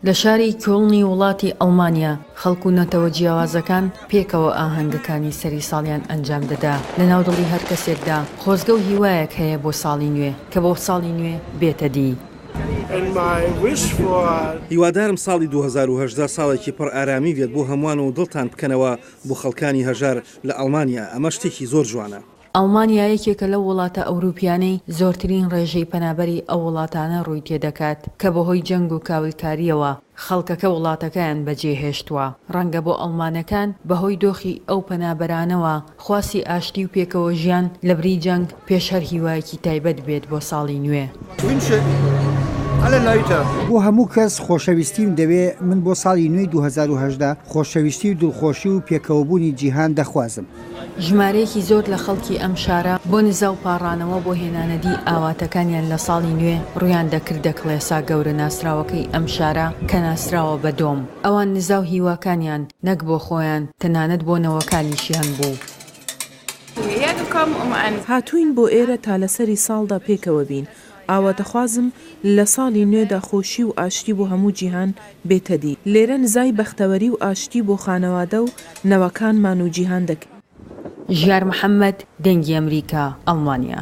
لە شاری کۆڵنی وڵاتی ئەڵمانیا خەڵک و نەتەوە جیاوازەکان پێکەوە ئاهەنگەکانی سەری ساڵیان ئەنجام دەدا. لە ناودڵی هەر کەسێکدا خۆزگە و هیوایەک هەیە بۆ ساڵی نوێ کە بۆ ساڵی نوێ بێتە دی. هیوادارم ساڵی 2018 ساڵێکی پڕ ئارامی بێت بۆ هەمووان و دڵتان بکەنەوە بۆ خەڵکانی هەژار لە ئەڵمانیا. ئەمە شتێکی زۆر جوانە. ئەڵمانیا یەکێکە لە وڵاتە ئەوروپیانەی زۆرترین ڕێژەی پەنابەری ئەو وڵاتانە ڕووی تێدەکات کە بەهۆی جەنگ و کاولکاریەوە خەڵکەکە وڵاتەکەیان بەجێهێشتووە. ڕەنگە بۆ ئەڵمانەکان بەهۆی دۆخی ئەو پەنابەرانەوە خواسی ئاشتی و پێکەوە ژیان لە بری جەنگ پێش هەر هیوایەکی تایبەت بێت بۆ ساڵی نوێ. بۆ هەموو کەس خۆشەویستیم دەوێ من بۆ ساڵی نوێی 2018 خۆشەویستی و دڵخۆشی و پێکەوەبوونی جیهان دەخوازم. ژمارەیەکی زۆر لە خەڵکی ئەم شارە بۆ نزا و پاڕانەوە بۆ هێنانەدی ئاواتەکانیان لە ساڵی نوێ ڕویان دەکردە کڵێسا گەورە ناسراوەکەی ئەم شارە کە ناسراوە بە دۆم. ئەوان نزا و هیواکانیان نەک بۆ خۆیان تەنانەت بۆ نەوەکانیشیان بوو. هاتوین بۆ ئێرە تا لەسەری ساڵدا پێکەوە بین. ئاواتەخوازم لە ساڵی نوێدا خۆشی و ئاشتی بۆ هەموو جیهان بێتە دی. لێرە نزای بەختەوەری و ئاشتی بۆ خانەوادە و نەوەکانمان و جیهان دەکەین. ژیار محەممەد، دەنگی ئەمریکا، ئەڵمانیا.